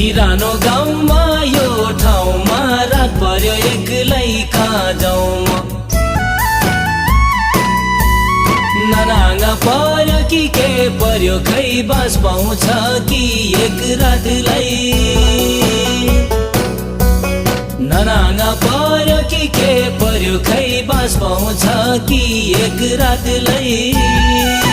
बिरानो गाउँमा यो ठाउँमा रात पर्यो एक्लै कहाँ जाउँ म। ननाङ्गा पर्यो कि के पर्यो खै बास पाउँछ कि एक रातलाई। ननाङ्गा पर्यो कि के पर्यो खै बास पाउँछ कि एक रातलाई।